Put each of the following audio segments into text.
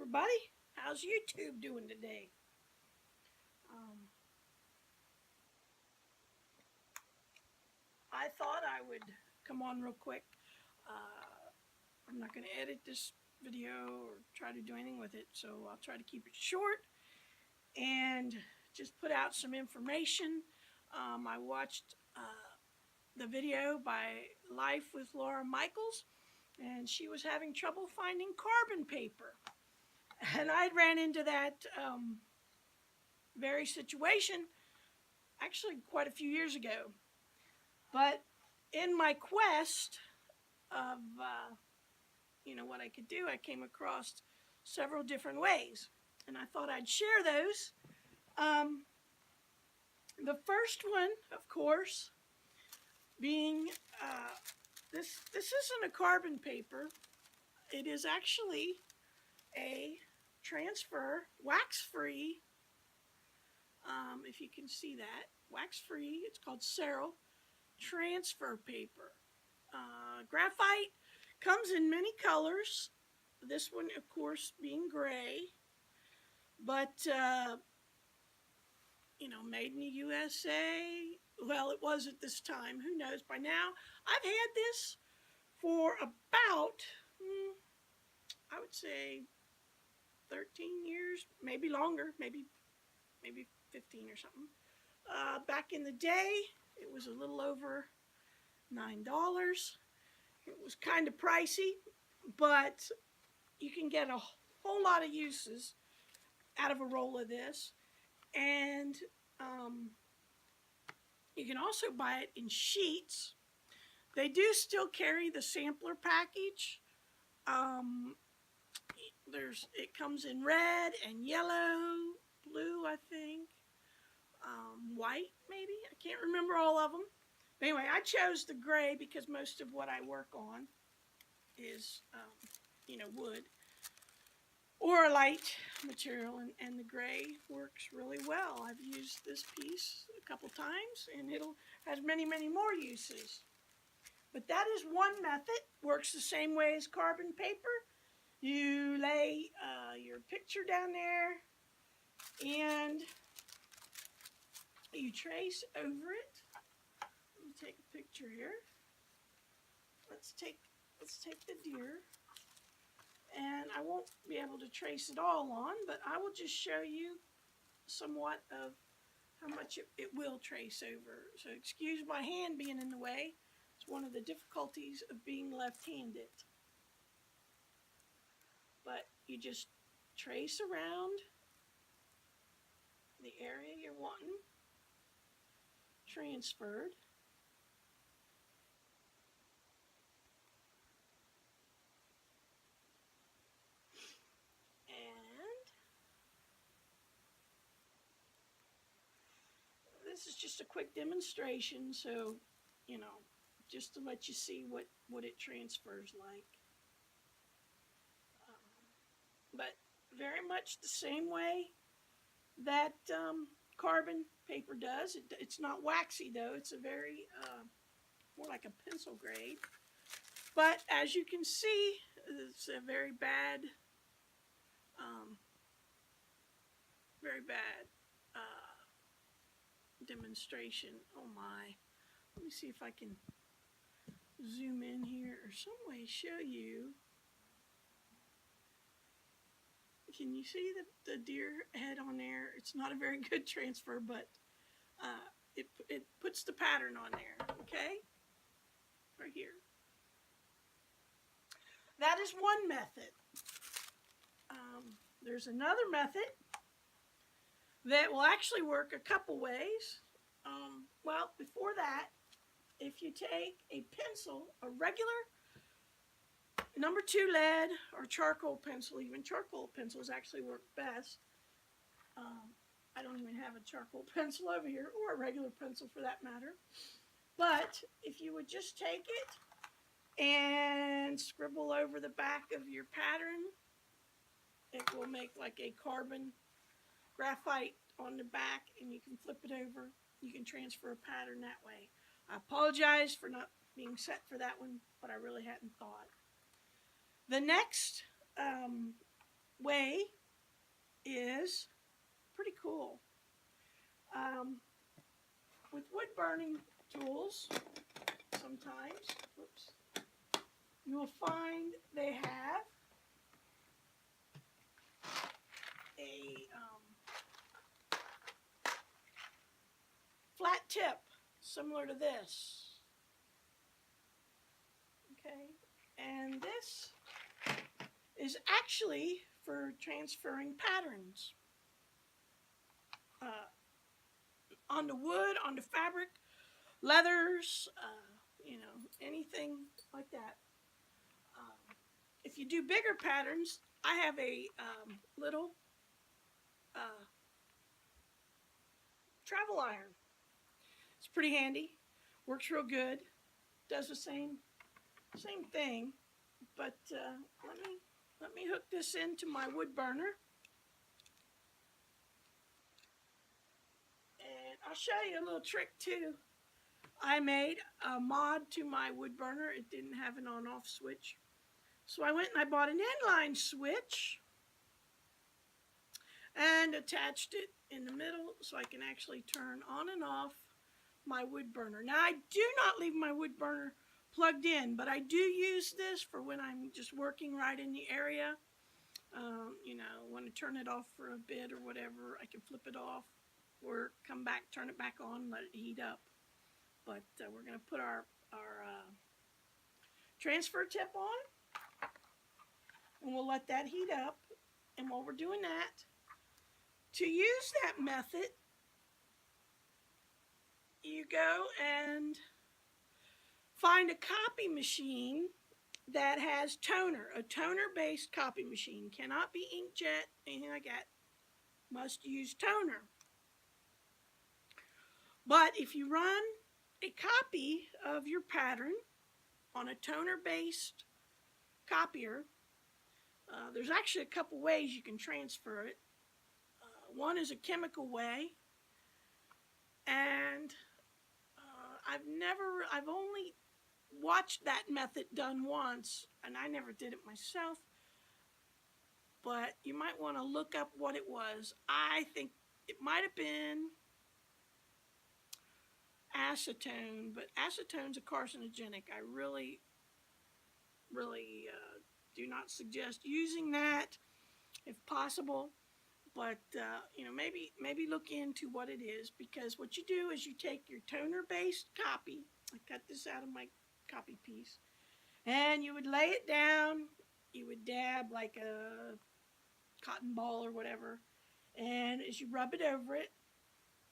everybody. How's YouTube doing today? Um, I thought I would come on real quick. I'm not going to edit this video or try to do anything with it, so I'll try to keep it short and just put out some information. I watched the video by Life with Laura Michaels, and she was having trouble finding carbon paper. And I ran into that very situation actually quite a few years ago. But in my quest of what I could do, I came across several different ways, and I thought I'd share those. The first one, of course, being this isn't a carbon paper. It is actually a transfer, wax-free. If you can see that, wax-free. It's called Graphite Transfer paper. Graphite comes in many colors. This one, of course, being gray. But, made in the USA. Well, it was at this time. Who knows by now? I've had this for about, I would say, 13 years, maybe longer, maybe 15 or something. Back in the day, it was a little over $9. It was kind of pricey, but you can get a whole lot of uses out of a roll of this. And you can also buy it in sheets. They do still carry the sampler package. It comes in red and yellow, blue, I think, white maybe. I can't remember all of them. But anyway, I chose the gray because most of what I work on is, wood or a light material, and the gray works really well. I've used this piece a couple times, and it has many, many more uses. But that is one method. Works the same way as carbon paper. You lay your picture down there, and you trace over it. Let me take a picture here. Let's take the deer. And I won't be able to trace it all on, but I will just show you somewhat of how much it will trace over. So excuse my hand being in the way. It's one of the difficulties of being left-handed. But you just trace around the area you're wanting transferred. This is just a quick demonstration, so, just to let you see what it transfers like. But very much the same way that carbon paper does. It's not waxy, though. It's a very, more like a pencil grade. But as you can see, it's a very bad demonstration. Oh my. Let me see if I can zoom in here or some way show you. Can you see the deer head on there? It's not a very good transfer, but it puts the pattern on there, okay? Right here. That is one method. There's another method that will actually work a couple ways. Well, before that, if you take a pencil, a regular number 2 lead or charcoal pencil, even charcoal pencils actually work best. I don't even have a charcoal pencil over here, or a regular pencil for that matter. But if you would just take it and scribble over the back of your pattern, it will make like a carbon graphite on the back, and you can flip it over. You can transfer a pattern that way. I apologize for not being set for that one, but I really hadn't thought. The next way is pretty cool. With wood burning tools, sometimes, whoops, you will find they have a flat tip similar to this. Okay, and this is actually for transferring patterns onto wood, onto fabric, leathers, anything like that. If you do bigger patterns, I have a little travel iron. It's pretty handy, works real good, does the same thing. But let me hook this into my wood burner, and I'll show you a little trick too. I made a mod to my wood burner. It didn't have an on-off switch, so I went and I bought an inline switch and attached it in the middle so I can actually turn on and off my wood burner. Now, I do not leave my wood burner plugged in, but I do use this for when I'm just working right in the area. Want to turn it off for a bit or whatever, I can flip it off or come back, turn it back on, let it heat up. But we're going to put our transfer tip on, and we'll let that heat up. And while we're doing that, to use that method, you go and find a copy machine that has toner, a toner-based copy machine. Cannot be inkjet, anything like that. Must use toner. But if you run a copy of your pattern on a toner-based copier, there's actually a couple ways you can transfer it. One is a chemical way, and I've only watched that method done once, and I never did it myself, but you might want to look up what it was. I think it might have been acetone, but acetone's a carcinogenic. I really do not suggest using that if possible, but maybe look into what it is, because what you do is you take your toner-based copy. I cut this out of my copy piece, and you would lay it down. You would dab like a cotton ball or whatever, and as you rub it over it,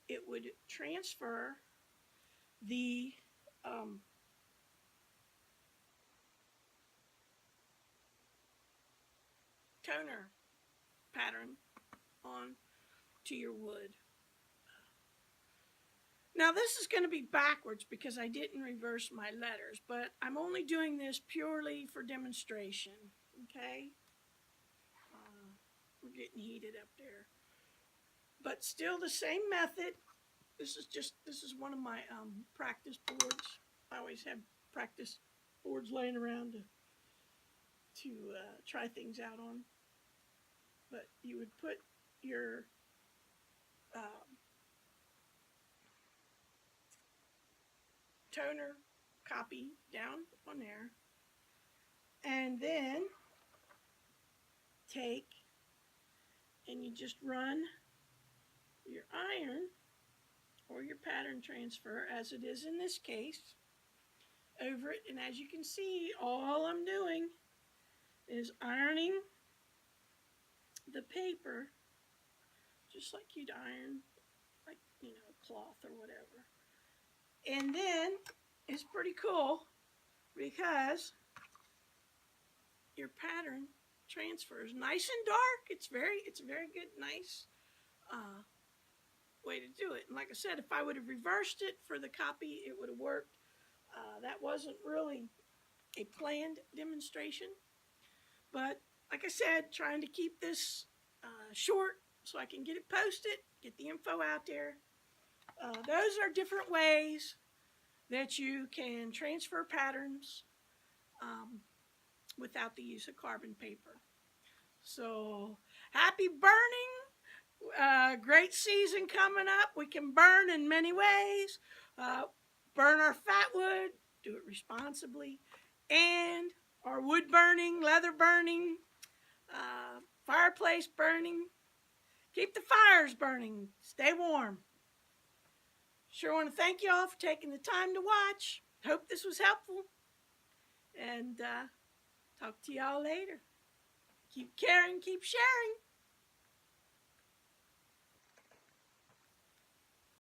it would transfer the toner pattern on to your wood. Now this is going to be backwards because I didn't reverse my letters, but I'm only doing this purely for demonstration. Okay, we're getting heated up there, but still the same method. This is one of my practice boards. I always have practice boards laying around to try things out on. But you would put your toner copy down on there, and then take and you just run your iron or your pattern transfer, as it is in this case, over it. And as you can see, all I'm doing is ironing the paper just like you'd iron, like, cloth or whatever. And then it's pretty cool because your pattern transfers nice and dark. It's a very good, nice way to do it. And like I said, if I would have reversed it for the copy, it would have worked. That wasn't really a planned demonstration, but like I said, trying to keep this short so I can get it posted, get the info out there. Those are different ways that you can transfer patterns without the use of carbon paper. So happy burning. Great season coming up. We can burn in many ways. Burn our fat wood, do it responsibly, and our wood burning, leather burning, fireplace burning. Keep the fires burning. Stay warm. Sure want to thank you all for taking the time to watch. Hope this was helpful. And talk to y'all later. Keep caring, keep sharing.